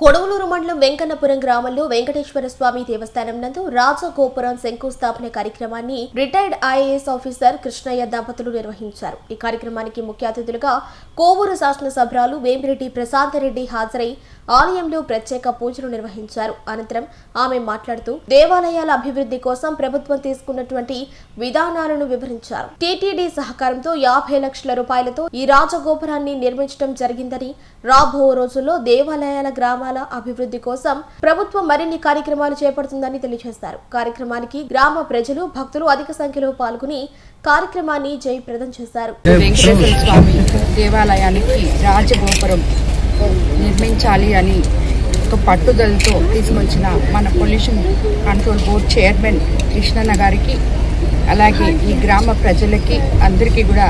కొడవలూరు మండలం వెంకన్నపురం గ్రామంలో వెంకటేశ్వర స్వామి దేవస్థానం నందు రాజగోపురం శంకుస్థాపన కార్యక్రమాన్ని రిటైర్డ్ ఐఏఎస్ ఆఫీసర్ కృష్ణయ్య దంపతులు నిర్వహించారు. ఈ కార్యక్రమానికి ముఖ్య అతిథులుగా కోవూరు శాసనసభ్యులు వేమిరెడ్డి ప్రశాంతరెడ్డి హాజరై ఆలయంలో ప్రత్యేక పూజలు నిర్వహించారు. అనంతరం ఆమె మాట్లాడుతూ దేవాలయాల అభివృద్ధి కోసం ప్రభుత్వం తీసుకున్నటువంటి విధానాలను వివరించారు. టీటీడీ సహకారంతో 50 లక్షల రూపాయలతో ఈ రాజగోపురాన్ని నిర్మించడం జరిగిందని, రాబో రోజుల్లో దేవాలయాల గ్రామాల అభివృద్ధి కోసం ప్రభుత్వం మరిన్ని కార్యక్రమాలు చేపడుతుందని తెలియజేశారు. కార్యక్రమానికి గ్రామ ప్రజలు, భక్తులు అధిక సంఖ్యలో పాల్గొని కార్యక్రమాన్ని జయప్రదం చేశారు. వెంకటేశ్వర స్వామి దేవాలయానికి రాజగోపురం నిర్మించాలి అని ఒక పట్టుదలతో తీసుకొచ్చిన మన పొల్యూషన్ కంట్రోల్ బోర్డ్ చైర్మన్ కృష్ణన్న గారికి, అలాగే ఈ గ్రామ ప్రజలకి అందరికీ కూడా,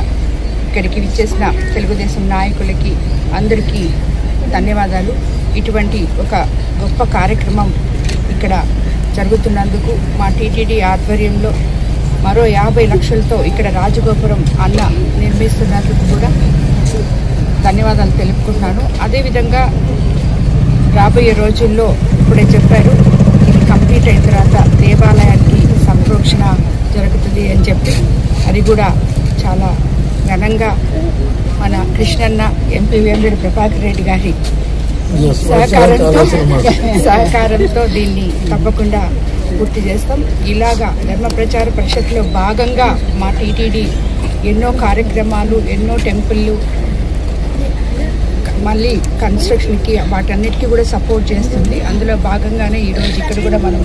ఇక్కడికి విచ్చేసిన తెలుగుదేశం నాయకులకి అందరికీ ధన్యవాదాలు. ఇటువంటి ఒక గొప్ప కార్యక్రమం ఇక్కడ జరుగుతున్నందుకు మా టీటీడీ ఆధ్వర్యంలో మరో 50 లక్షలతో ఇక్కడ రాజగోపురం అన్న నిర్మిస్తున్నందుకు కూడా ధన్యవాదాలు తెలుపుకుంటున్నాను. అదేవిధంగా రాబోయే రోజుల్లో ఇప్పుడే చెప్పారు, ఇది కంప్లీట్ అయిన తర్వాత దేవాలయానికి సంరక్షణ జరుగుతుంది అని చెప్పి, అది కూడా చాలా ఘనంగా మన కృష్ణన్న ఎంపీ వేమిరెడ్డి ప్రభాకర్ రెడ్డి గారి సహకారంతో దీన్ని తప్పకుండా పూర్తి చేస్తాం. ఇలాగా ధర్మ ప్రచార పరిషత్లో భాగంగా మా టీటీడీ ఎన్నో కార్యక్రమాలు, ఎన్నో టెంపుల్లు, మళ్ళీ కన్స్ట్రక్షన్కి వాటన్నిటికీ కూడా సపోర్ట్ చేస్తుంది. అందులో భాగంగానే ఈరోజు ఇక్కడ కూడా మనం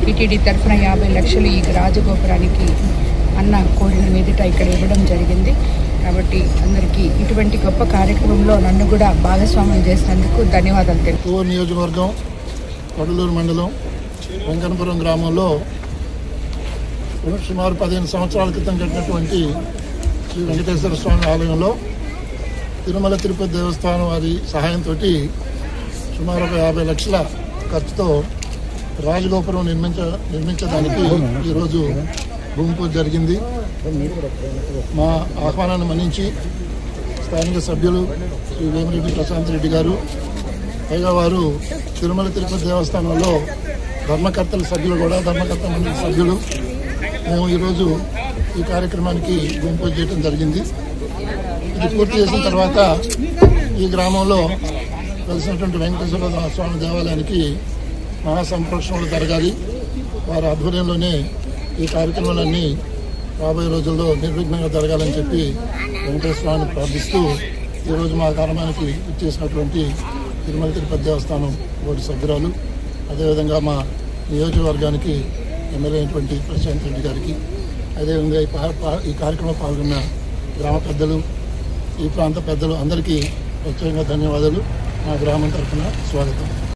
టీటీడీ తరఫున 50 లక్షలు ఈ రాజగోపురానికి అన్న కోరిన మీదట ఇక్కడ ఇవ్వడం జరిగింది. కాబట్టి అందరికీ ఇటువంటి గొప్ప కార్యక్రమంలో నన్ను కూడా భాగస్వామ్యం చేసినందుకు ధన్యవాదాలు తెలుపు. కోవూరు నియోజకవర్గం కొడవలూరు మండలం వెంకన్నపురం గ్రామంలో సుమారు 15 సంవత్సరాల క్రితం కట్టినటువంటి శ్రీ వెంకటేశ్వర స్వామి ఆలయంలో తిరుమల తిరుపతి దేవస్థానం వారి సహాయంతో సుమారు 50 లక్షల ఖర్చుతో రాజగోపురం నిర్మించడానికి ఈరోజు భూమి పూజ జరిగింది. మా ఆహ్వానాన్ని మన్నించి స్థానిక సభ్యులు శ్రీ వేమిరెడ్డి ప్రశాంతరెడ్డి గారు, పైగా వారు తిరుమల తిరుపతి దేవస్థానంలో ధర్మకర్తల సభ్యులు కూడా, ధర్మకర్త మండలి సభ్యులు, మేము ఈరోజు ఈ కార్యక్రమానికి భూమి పూజ చేయడం జరిగింది. ఇది పూర్తి చేసిన తర్వాత ఈ గ్రామంలో కలిసినటువంటి వెంకటేశ్వర స్వామి దేవాలయానికి మహాసంప్రోక్షణలు జరగాలి. వారి ఆధ్వర్యంలోనే ఈ కార్యక్రమాలన్నీ రాబోయే రోజుల్లో నిర్విఘ్నంగా జరగాలని చెప్పి వెంకటేశ్వర స్వామిని ప్రార్థిస్తూ ఈరోజు మా కార్యక్రమానికి ఇచ్చేసినటువంటి తిరుమల తిరుపతి దేవస్థానం బోర్డు సభ్యురాలు, అదేవిధంగా మా నియోజకవర్గానికి ఎమ్మెల్యే అయినటువంటి ప్రశాంత్ రెడ్డి గారికి, అదేవిధంగా ఈ కార్యక్రమంలో పాల్గొన్న గ్రామ పెద్దలు, ఈ ప్రాంత పెద్దలు అందరికీ ప్రత్యేకంగా ధన్యవాదాలు. మా గ్రామం తరఫున స్వాగతం.